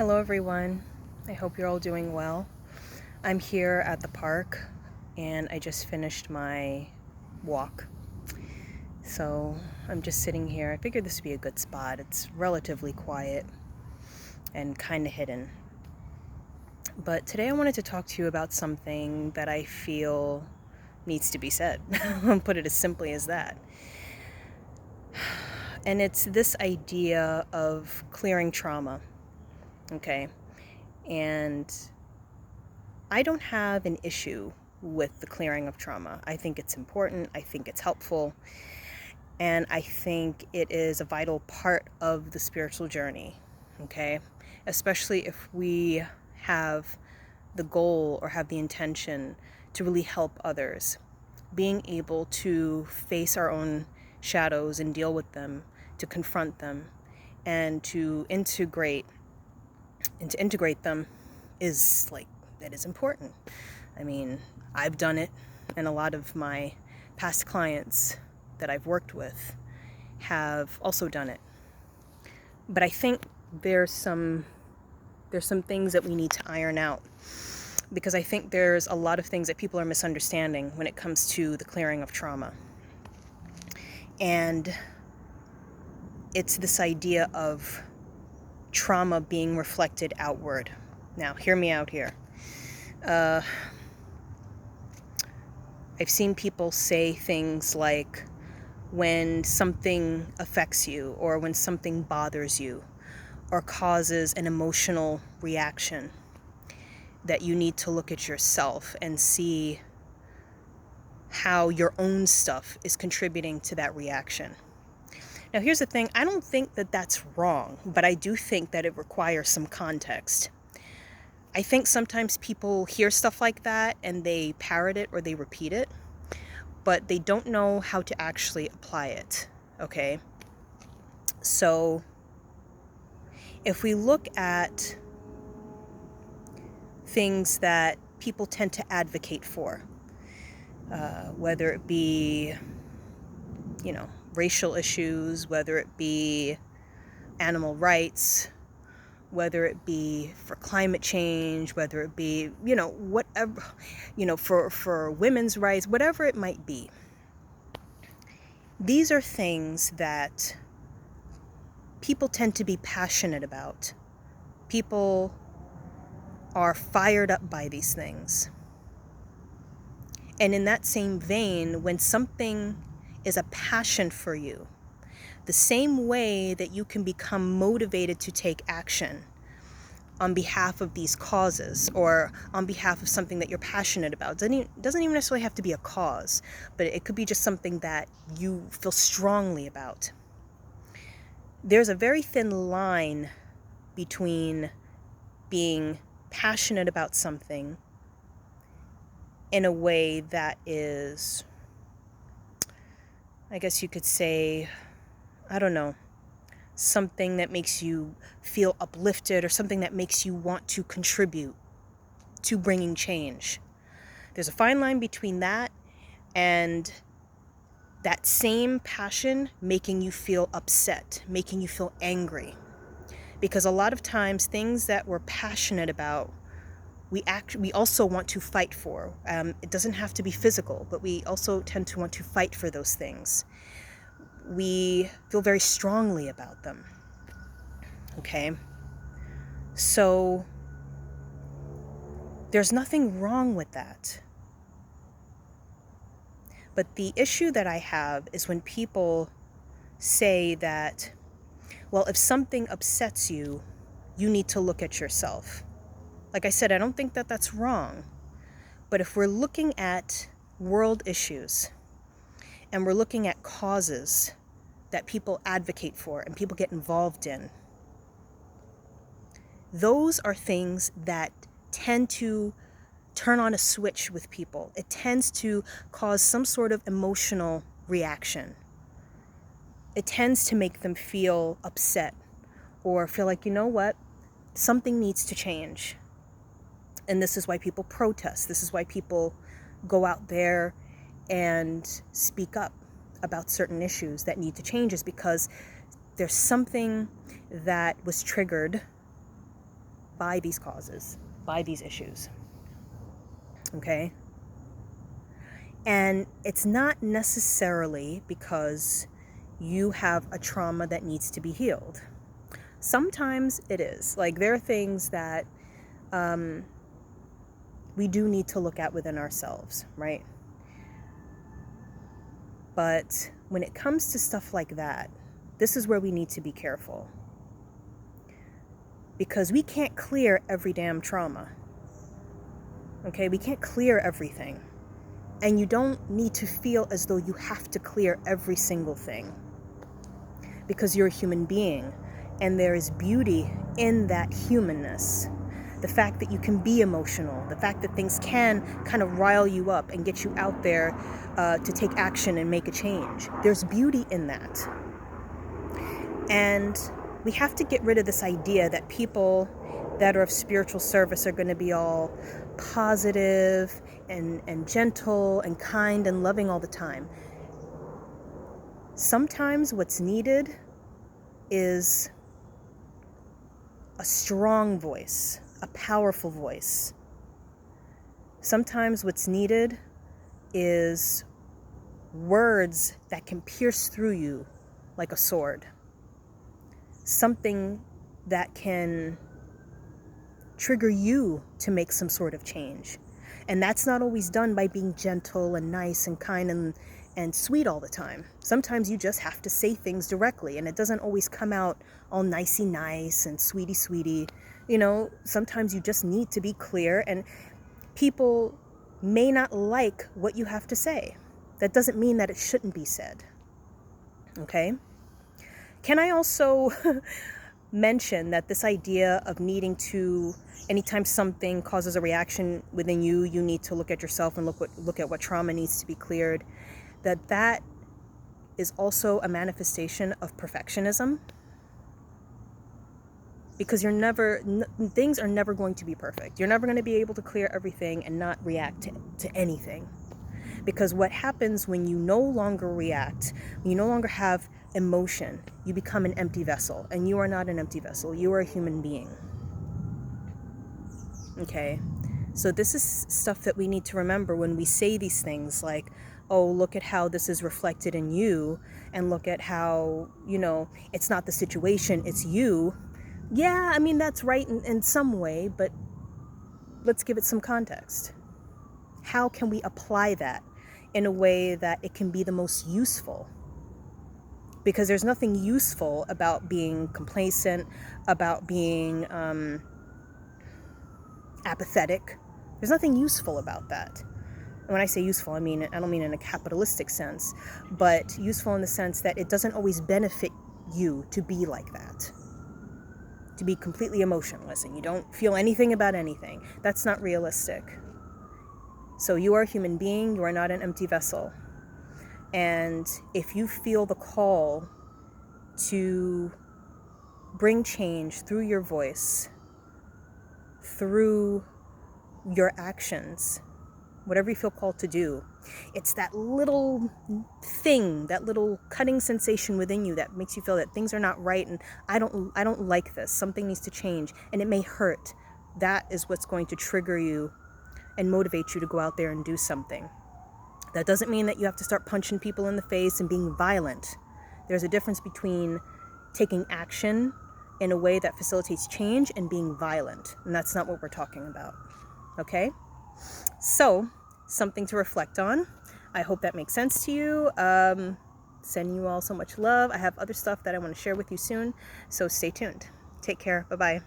Hello everyone, I hope you're all doing well. I'm here at the park and I just finished my walk. So I'm just sitting here. I figured this would be a good spot. It's relatively quiet and kind of hidden. But today I wanted to talk to you about something that I feel needs to be said. I'll put it as simply as that. And it's this idea of clearing trauma. Okay. And I don't have an issue with the clearing of trauma. I think it's important. I think it's helpful. And I think it is a vital part of the spiritual journey. Okay. Especially if we have the goal or have the intention to really help others. Being able to face our own shadows and deal with them, to confront them, and to integrate them is that is important. I mean, I've done it, and a lot of my past clients that I've worked with have also done it. But I think there's some things that we need to iron out, because I think there's a lot of things that people are misunderstanding when it comes to the clearing of trauma. And it's this idea of trauma being reflected outward. Now, hear me out here. I've seen people say things like, when something affects you or when something bothers you or causes an emotional reaction, that you need to look at yourself and see how your own stuff is contributing to that reaction. Now, here's the thing. I don't think that that's wrong, but I do think that it requires some context. I think sometimes people hear stuff like that and they parrot it or they repeat it, but they don't know how to actually apply it, okay? So if we look at things that people tend to advocate for, whether it be, racial issues, whether it be animal rights, whether it be for climate change, whether it be, whatever, for women's rights, whatever it might be. These are things that people tend to be passionate about. People are fired up by these things. And in that same vein, when something is a passion for you, the same way that you can become motivated to take action on behalf of these causes or on behalf of something that you're passionate about. Doesn't even necessarily have to be a cause, but it could be just something that you feel strongly about. There's a very thin line between being passionate about something in a way that is, I guess you could say, something that makes you feel uplifted or something that makes you want to contribute to bringing change. There's a fine line between that and that same passion making you feel upset, making you feel angry. Because a lot of times things that we're passionate about, we also want to fight for. It doesn't have to be physical, but we also tend to want to fight for those things. We feel very strongly about them. Okay? So there's nothing wrong with that. But the issue that I have is when people say that, well, if something upsets you, you need to look at yourself. Like I said, I don't think that that's wrong. But if we're looking at world issues and we're looking at causes that people advocate for and people get involved in, those are things that tend to turn on a switch with people. It tends to cause some sort of emotional reaction. It tends to make them feel upset or feel like, you know what, something needs to change. And this is why people protest. This is why people go out there and speak up about certain issues that need to change, is because there's something that was triggered by these causes, by these issues. Okay? And it's not necessarily because you have a trauma that needs to be healed. Sometimes it is. Like, there are things that we do need to look at within ourselves, right? But when it comes to stuff like that, this is where we need to be careful. Because we can't clear every damn trauma. Okay? We can't clear everything. And you don't need to feel as though you have to clear every single thing. Because you're a human being. And there is beauty in that humanness. The fact that you can be emotional. The fact that things can kind of rile you up and get you out there to take action and make a change. There's beauty in that. And we have to get rid of this idea that people that are of spiritual service are going to be all positive and gentle and kind and loving all the time. Sometimes what's needed is a strong voice, a powerful voice. Sometimes what's needed is words that can pierce through you like a sword. Something that can trigger you to make some sort of change. And that's not always done by being gentle and nice and kind and sweet all the time. Sometimes you just have to say things directly, and it doesn't always come out all nicey nice and sweetie sweetie. You know, sometimes you just need to be clear, and people may not like what you have to say. That doesn't mean that it shouldn't be said. Okay? Can I also mention that this idea of needing to, anytime something causes a reaction within you, you need to look at yourself and look at what trauma needs to be cleared, that is also a manifestation of perfectionism. Because things are never going to be perfect. You're never going to be able to clear everything and not react to anything. Because what happens when you no longer react, when you no longer have emotion, you become an empty vessel. And you are not an empty vessel. You are a human being. Okay? So this is stuff that we need to remember when we say these things like, oh, look at how this is reflected in you, and look at how, it's not the situation, it's you. Yeah, I mean, that's right in some way, but let's give it some context. How can we apply that in a way that it can be the most useful? Because there's nothing useful about being complacent, about being apathetic. There's nothing useful about that. And when I say useful, I don't mean in a capitalistic sense, but useful in the sense that it doesn't always benefit you to be like that. To be completely emotionless and you don't feel anything about anything. That's not realistic. So you are a human being, you are not an empty vessel. And if you feel the call to bring change through your voice, through your actions, whatever you feel called to do, it's that little thing, that little cutting sensation within you that makes you feel that things are not right and I don't like this. Something needs to change and it may hurt. That is what's going to trigger you and motivate you to go out there and do something. That doesn't mean that you have to start punching people in the face and being violent. There's a difference between taking action in a way that facilitates change and being violent. And that's not what we're talking about. Okay? So, something to reflect on. I hope that makes sense to you. Sending you all so much love. I have other stuff that I want to share with you soon. So stay tuned. Take care. Bye-bye.